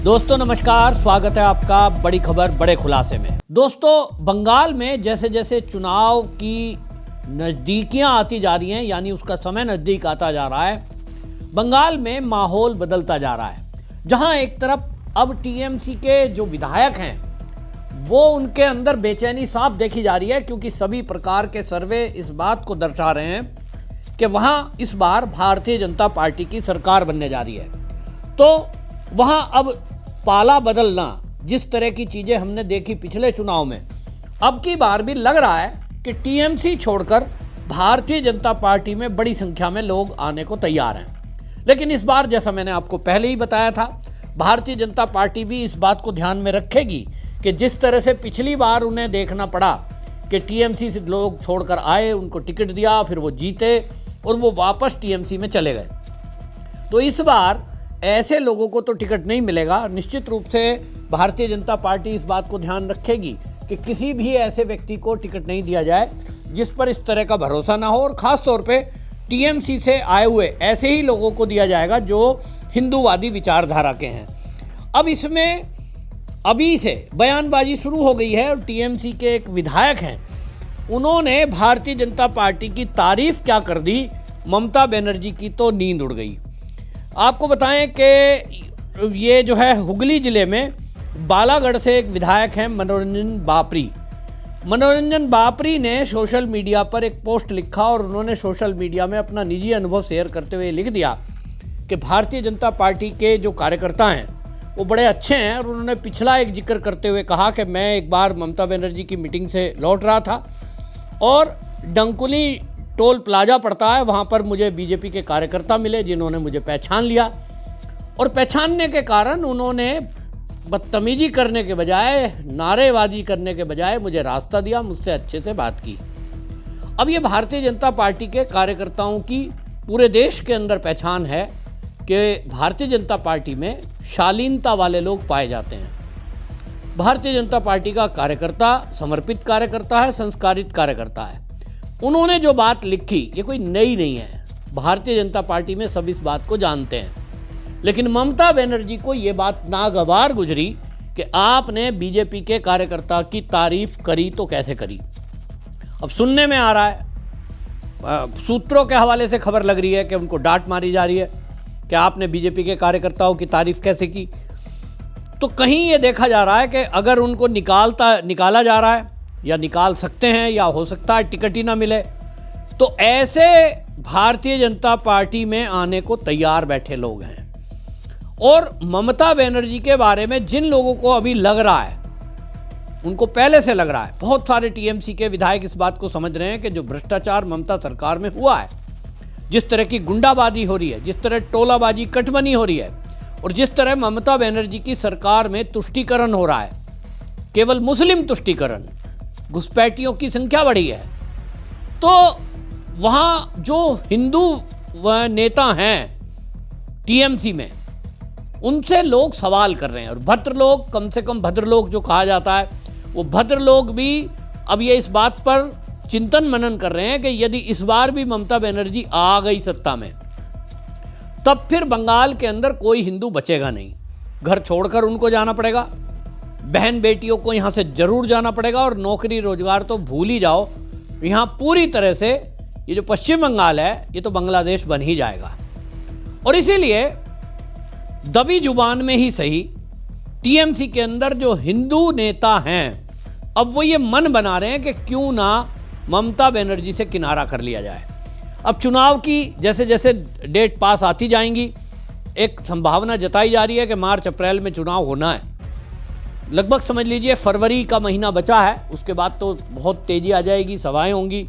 दोस्तों नमस्कार, स्वागत है आपका बड़ी खबर बड़े खुलासे में। दोस्तों, बंगाल में जैसे जैसे चुनाव की नज़दीकियां आती जा रही हैं, यानी उसका समय नज़दीक आता जा रहा है, बंगाल में माहौल बदलता जा रहा है। जहां एक तरफ अब टीएमसी के जो विधायक हैं वो उनके अंदर बेचैनी साफ देखी जा रही है, क्योंकि सभी प्रकार के सर्वे इस बात को दर्शा रहे हैं कि वहां इस बार भारतीय जनता पार्टी की सरकार बनने जा रही है। तो वहां अब पाला बदलना, जिस तरह की चीजें हमने देखी पिछले चुनाव में, अब की बार भी लग रहा है कि टीएमसी छोड़कर भारतीय जनता पार्टी में बड़ी संख्या में लोग आने को तैयार हैं। लेकिन इस बार, जैसा मैंने आपको पहले ही बताया था, भारतीय जनता पार्टी भी इस बात को ध्यान में रखेगी कि जिस तरह से पिछली बार उन्हें देखना पड़ा कि टीएमसी से लोग छोड़कर आए, उनको टिकट दिया, फिर वो जीते और वो वापस टीएमसी में चले गए, तो इस बार ऐसे लोगों को तो टिकट नहीं मिलेगा। निश्चित रूप से भारतीय जनता पार्टी इस बात को ध्यान रखेगी कि किसी भी ऐसे व्यक्ति को टिकट नहीं दिया जाए जिस पर इस तरह का भरोसा ना हो, और ख़ास तौर पे टीएमसी से आए हुए ऐसे ही लोगों को दिया जाएगा जो हिंदूवादी विचारधारा के हैं। अब इसमें अभी से बयानबाजी शुरू हो गई है, और टीएमसी के एक विधायक हैं, उन्होंने भारतीय जनता पार्टी की तारीफ क्या कर दी, ममता बनर्जी की तो नींद उड़ गई। आपको बताएं कि ये जो है हुगली ज़िले में बालागढ़ से एक विधायक हैं मनोरंजन बापरी। मनोरंजन बापरी ने सोशल मीडिया पर एक पोस्ट लिखा, और उन्होंने सोशल मीडिया में अपना निजी अनुभव शेयर करते हुए लिख दिया कि भारतीय जनता पार्टी के जो कार्यकर्ता हैं वो बड़े अच्छे हैं। और उन्होंने पिछला एक जिक्र करते हुए कहा कि मैं एक बार ममता बनर्जी की मीटिंग से लौट रहा था और डंकुली टोल प्लाजा पड़ता है, वहाँ पर मुझे बीजेपी के कार्यकर्ता मिले जिन्होंने मुझे पहचान लिया, और पहचानने के कारण उन्होंने बदतमीजी करने के बजाय, नारेबाजी करने के बजाय मुझे रास्ता दिया, मुझसे अच्छे से बात की। अब ये भारतीय जनता पार्टी के कार्यकर्ताओं की पूरे देश के अंदर पहचान है कि भारतीय जनता पार्टी में शालीनता वाले लोग पाए जाते हैं। भारतीय जनता पार्टी का कार्यकर्ता समर्पित कार्यकर्ता है, संस्कारित कार्यकर्ता है। उन्होंने जो बात लिखी ये कोई नई नहीं है, भारतीय जनता पार्टी में सब इस बात को जानते हैं। लेकिन ममता बनर्जी को ये बात नागवार गुजरी कि आपने बीजेपी के कार्यकर्ता की तारीफ करी तो कैसे करी। अब सुनने में आ रहा है, सूत्रों के हवाले से खबर लग रही है कि उनको डांट मारी जा रही है कि आपने बीजेपी के कार्यकर्ताओं की तारीफ कैसे की। तो कहीं ये देखा जा रहा है कि अगर उनको निकाला जा रहा है या निकाल सकते हैं, या हो सकता है टिकट ही ना मिले, तो ऐसे भारतीय जनता पार्टी में आने को तैयार बैठे लोग हैं। और ममता बनर्जी के बारे में जिन लोगों को अभी लग रहा है, उनको पहले से लग रहा है, बहुत सारे टीएमसी के विधायक इस बात को समझ रहे हैं कि जो भ्रष्टाचार ममता सरकार में हुआ है, जिस तरह की गुंडाबाजी हो रही है, जिस तरह टोलाबाजी कटमनी हो रही है, और जिस तरह ममता बनर्जी की सरकार में तुष्टीकरण हो रहा है, केवल मुस्लिम तुष्टीकरण, घुसपैठियों की संख्या बढ़ी है, तो वहाँ जो हिंदू नेता हैं टीएमसी में, उनसे लोग सवाल कर रहे हैं। और भद्र लोग, कम से कम भद्र लोग जो कहा जाता है, वो भद्र लोग भी अब ये इस बात पर चिंतन मनन कर रहे हैं कि यदि इस बार भी ममता बनर्जी आ गई सत्ता में, तब फिर बंगाल के अंदर कोई हिंदू बचेगा नहीं। घर छोड़कर उनको जाना पड़ेगा, बहन बेटियों को यहाँ से जरूर जाना पड़ेगा, और नौकरी रोजगार तो भूल ही जाओ। यहाँ पूरी तरह से ये जो पश्चिम बंगाल है, ये तो बांग्लादेश बन ही जाएगा। और इसीलिए दबी जुबान में ही सही, टीएमसी के अंदर जो हिंदू नेता हैं, अब वो ये मन बना रहे हैं कि क्यों ना ममता बनर्जी से किनारा कर लिया जाए। अब चुनाव की जैसे जैसे डेट पास आती जाएंगी, एक संभावना जताई जा रही है कि मार्च अप्रैल में चुनाव होना है। लगभग समझ लीजिए फरवरी का महीना बचा है, उसके बाद तो बहुत तेजी आ जाएगी, सभाएं होंगी,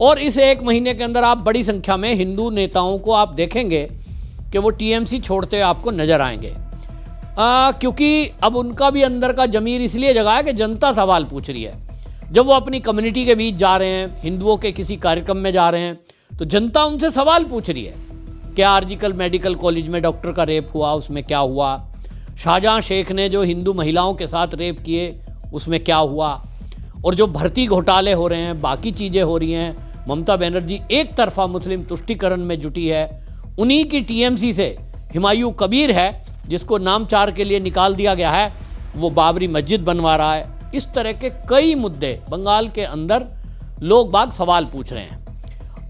और इस एक महीने के अंदर आप बड़ी संख्या में हिंदू नेताओं को आप देखेंगे कि वो टीएमसी छोड़ते हुए आपको नजर आएंगे। क्योंकि अब उनका भी अंदर का जमीर इसलिए जगा है कि जनता सवाल पूछ रही है। जब वो अपनी कम्युनिटी के बीच जा रहे हैं, हिंदुओं के किसी कार्यक्रम में जा रहे हैं, तो जनता उनसे सवाल पूछ रही है, क्या आरजीकल मेडिकल कॉलेज में डॉक्टर का रेप हुआ, उसमें क्या हुआ? शाहजहां शेख ने जो हिंदू महिलाओं के साथ रेप किए, उसमें क्या हुआ? और जो भर्ती घोटाले हो रहे हैं, बाकी चीज़ें हो रही हैं, ममता बनर्जी एक तरफा मुस्लिम तुष्टीकरण में जुटी है, उन्हीं की टीएमसी से हुमायूं कबीर है जिसको नामचार के लिए निकाल दिया गया है, वो बाबरी मस्जिद बनवा रहा है। इस तरह के कई मुद्दे बंगाल के अंदर लोग बाग सवाल पूछ रहे हैं।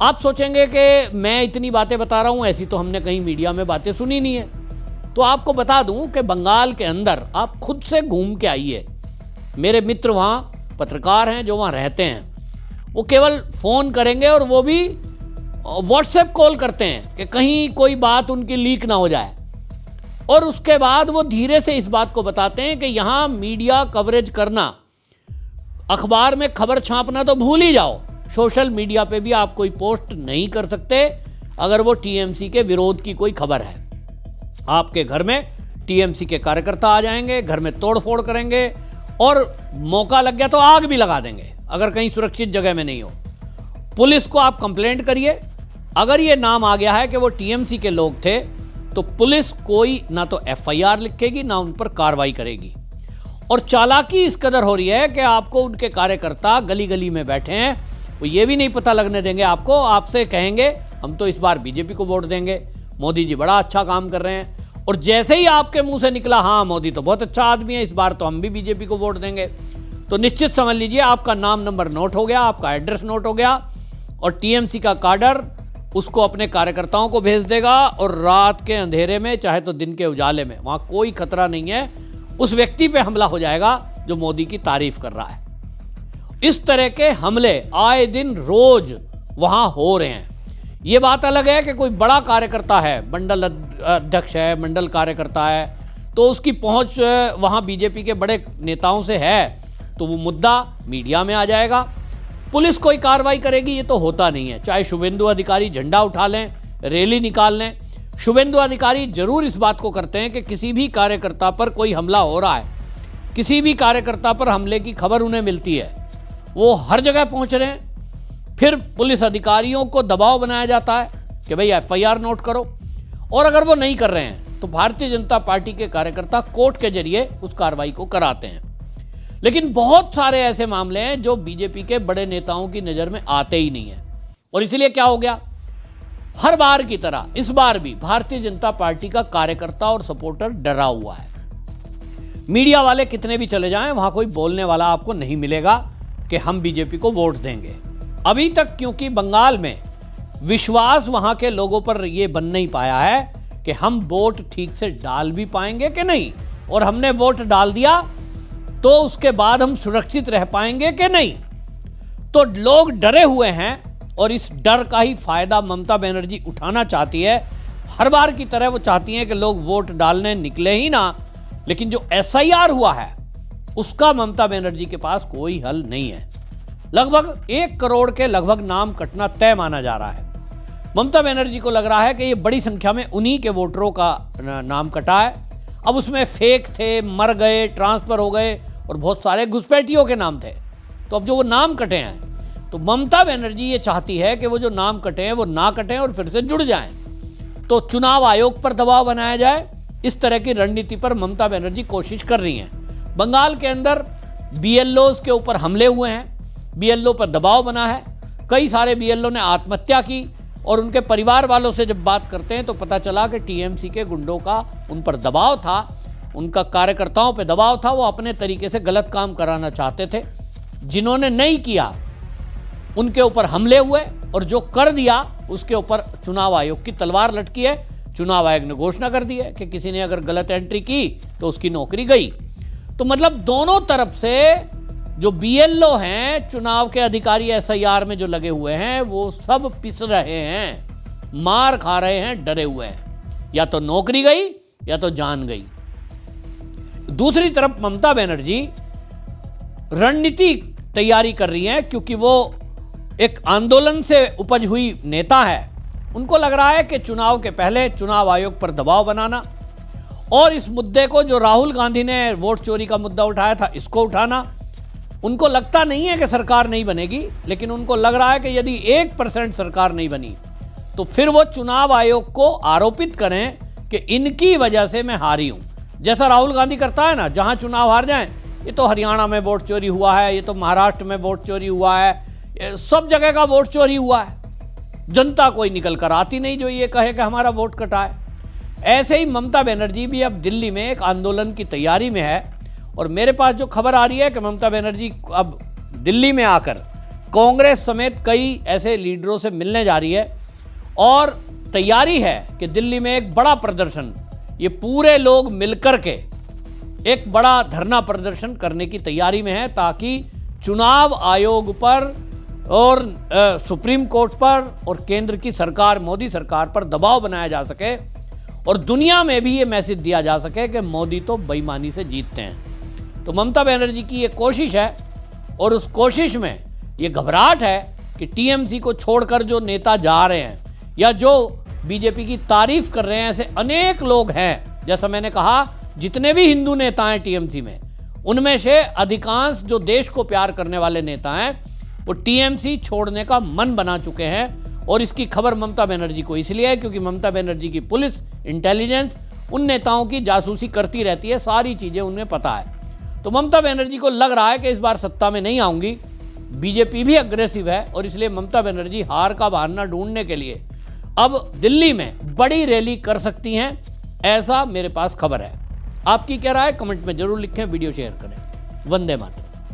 आप सोचेंगे कि मैं इतनी बातें बता रहा हूँ, ऐसी तो हमने कहीं मीडिया में बातें सुनी नहीं है। तो आपको बता दूं कि बंगाल के अंदर आप खुद से घूम के आइए। मेरे मित्र वहाँ पत्रकार हैं जो वहाँ रहते हैं, वो केवल फ़ोन करेंगे और वो भी व्हाट्सएप कॉल करते हैं कि कहीं कोई बात उनकी लीक ना हो जाए, और उसके बाद वो धीरे से इस बात को बताते हैं कि यहाँ मीडिया कवरेज करना, अखबार में खबर छापना तो भूल ही जाओ, सोशल मीडिया पे भी आप कोई पोस्ट नहीं कर सकते अगर वो टीएमसी के विरोध की कोई खबर है। आपके घर में टीएमसी के कार्यकर्ता आ जाएंगे, घर में तोड़फोड़ करेंगे और मौका लग गया तो आग भी लगा देंगे अगर कहीं सुरक्षित जगह में नहीं हो। पुलिस को आप कंप्लेंट करिए, अगर ये नाम आ गया है कि वो टीएमसी के लोग थे तो पुलिस कोई ना तो एफआईआर लिखेगी ना उन पर कार्रवाई करेगी। और चालाकी इस कदर हो रही है कि आपको उनके कार्यकर्ता गली गली में बैठे हैं, वो ये भी नहीं पता लगने देंगे आपको, आपसे कहेंगे हम तो इस बार बीजेपी को वोट देंगे, मोदी जी बड़ा अच्छा काम कर रहे हैं। और जैसे ही आपके मुंह से निकला हाँ मोदी तो बहुत अच्छा आदमी है, इस बार तो हम भी बीजेपी को वोट देंगे, तो निश्चित समझ लीजिए आपका नाम नंबर नोट हो गया, आपका एड्रेस नोट हो गया, और टीएमसी का काडर उसको अपने कार्यकर्ताओं को भेज देगा। और रात के अंधेरे में चाहे तो दिन के उजाले में, वहाँ कोई खतरा नहीं है, उस व्यक्ति पे हमला हो जाएगा जो मोदी की तारीफ कर रहा है। इस तरह के हमले आए दिन रोज वहाँ हो रहे हैं। ये बात अलग है कि कोई बड़ा कार्यकर्ता है, मंडल अध्यक्ष है, मंडल कार्यकर्ता है, तो उसकी पहुंच वहाँ बीजेपी के बड़े नेताओं से है तो वो मुद्दा मीडिया में आ जाएगा, पुलिस कोई कार्रवाई करेगी, ये तो होता नहीं है। चाहे शुभेंदु अधिकारी झंडा उठा लें, रैली निकाल लें, शुभेंदु अधिकारी जरूर इस बात को करते हैं कि किसी भी कार्यकर्ता पर कोई हमला हो रहा है, किसी भी कार्यकर्ता पर हमले की खबर उन्हें मिलती है, वो हर जगह पहुंच रहे हैं। फिर पुलिस अधिकारियों को दबाव बनाया जाता है कि भाई एफआईआर नोट करो, और अगर वो नहीं कर रहे हैं तो भारतीय जनता पार्टी के कार्यकर्ता कोर्ट के जरिए उस कार्रवाई को कराते हैं। लेकिन बहुत सारे ऐसे मामले हैं जो बीजेपी के बड़े नेताओं की नज़र में आते ही नहीं है, और इसलिए क्या हो गया, हर बार की तरह इस बार भी भारतीय जनता पार्टी का कार्यकर्ता और सपोर्टर डरा हुआ है। मीडिया वाले कितने भी चले जाएं, वहां कोई बोलने वाला आपको नहीं मिलेगा कि हम बीजेपी को वोट देंगे अभी तक, क्योंकि बंगाल में विश्वास वहां के लोगों पर यह बन नहीं पाया है कि हम वोट ठीक से डाल भी पाएंगे कि नहीं, और हमने वोट डाल दिया तो उसके बाद हम सुरक्षित रह पाएंगे कि नहीं। तो लोग डरे हुए हैं और इस डर का ही फायदा ममता बनर्जी उठाना चाहती है। हर बार की तरह वो चाहती हैं कि लोग वोट डालने निकले ही ना, लेकिन जो एसआईआर हुआ है उसका ममता बनर्जी के पास कोई हल नहीं है। लगभग 1 करोड़ के लगभग नाम कटना तय माना जा रहा है। ममता बनर्जी को लग रहा है कि ये बड़ी संख्या में उन्हीं के वोटरों का नाम कटा है। अब उसमें फेक थे, मर गए, ट्रांसफर हो गए और बहुत सारे घुसपैठियों के नाम थे। तो अब जो वो नाम कटे हैं, तो ममता बनर्जी ये चाहती है कि वो जो नाम कटे हैं वो ना कटें और फिर से जुड़ जाएं। तो चुनाव आयोग पर दबाव बनाया जाए, इस तरह की रणनीति पर ममता बनर्जी कोशिश कर रही हैं। बंगाल के अंदर बीएलओ के ऊपर हमले हुए हैं, बीएलओ पर दबाव बना है, कई सारे बीएलओ ने आत्महत्या की, और उनके परिवार वालों से जब बात करते हैं तो पता चला कि टीएमसी के गुंडों का उन पर दबाव था, उनका कार्यकर्ताओं पे दबाव था, वो अपने तरीके से गलत काम कराना चाहते थे। जिन्होंने नहीं किया उनके ऊपर हमले हुए, और जो कर दिया उसके ऊपर चुनाव आयोग की तलवार लटकी है। चुनाव आयोग ने घोषणा कर दी है कि किसी ने अगर गलत एंट्री की तो उसकी नौकरी गई। तो मतलब दोनों तरफ से जो बीएलओ हैं, चुनाव के अधिकारी एसआईआर में जो लगे हुए हैं, वो सब पिस रहे हैं, मार खा रहे हैं, डरे हुए हैं, या तो नौकरी गई या तो जान गई। दूसरी तरफ ममता बनर्जी रणनीति तैयारी कर रही हैं, क्योंकि वो एक आंदोलन से उपज हुई नेता है। उनको लग रहा है कि चुनाव के पहले चुनाव आयोग पर दबाव बनाना, और इस मुद्दे को जो राहुल गांधी ने वोट चोरी का मुद्दा उठाया था, इसको उठाना। उनको लगता नहीं है कि सरकार नहीं बनेगी, लेकिन उनको लग रहा है कि यदि 1% सरकार नहीं बनी तो फिर वो चुनाव आयोग को आरोपित करें कि इनकी वजह से मैं हारी हूं। जैसा राहुल गांधी करता है ना, जहां चुनाव हार जाएं, ये तो हरियाणा में वोट चोरी हुआ है, ये तो महाराष्ट्र में वोट चोरी हुआ है, सब जगह का वोट चोरी हुआ है, जनता कोई निकल कर आती नहीं जो ये कहे कि हमारा वोट कटा है। ऐसे ही ममता बनर्जी भी अब दिल्ली में एक आंदोलन की तैयारी में है और मेरे पास जो खबर आ रही है कि ममता बनर्जी अब दिल्ली में आकर कांग्रेस समेत कई ऐसे लीडरों से मिलने जा रही है और तैयारी है कि दिल्ली में एक बड़ा प्रदर्शन, ये पूरे लोग मिलकर के एक बड़ा धरना प्रदर्शन करने की तैयारी में है ताकि चुनाव आयोग पर और सुप्रीम कोर्ट पर और केंद्र की सरकार, मोदी सरकार पर दबाव बनाया जा सके और दुनिया में भी ये मैसेज दिया जा सके कि मोदी तो बेईमानी से जीतते हैं। तो ममता बनर्जी की ये कोशिश है और उस कोशिश में ये घबराहट है कि टीएमसी को छोड़कर जो नेता जा रहे हैं या जो बीजेपी की तारीफ कर रहे हैं, ऐसे अनेक लोग हैं। जैसा मैंने कहा, जितने भी हिंदू नेता हैं टीएमसी में, उनमें से अधिकांश जो देश को प्यार करने वाले नेता हैं वो टीएमसी छोड़ने का मन बना चुके हैं। और इसकी खबर ममता बनर्जी को इसलिए है क्योंकि ममता बनर्जी की पुलिस, इंटेलिजेंस उन नेताओं की जासूसी करती रहती है, सारी चीज़ें उन्हें पता है। तो ममता बनर्जी को लग रहा है कि इस बार सत्ता में नहीं आऊँगी। बीजेपी भी अग्रेसिव है और इसलिए ममता बनर्जी हार का बहाना ढूंढने के लिए अब दिल्ली में बड़ी रैली कर सकती हैं, ऐसा मेरे पास खबर है। आपकी क्या राय है? कमेंट में जरूर लिखें, वीडियो शेयर करें। वंदे मातरम।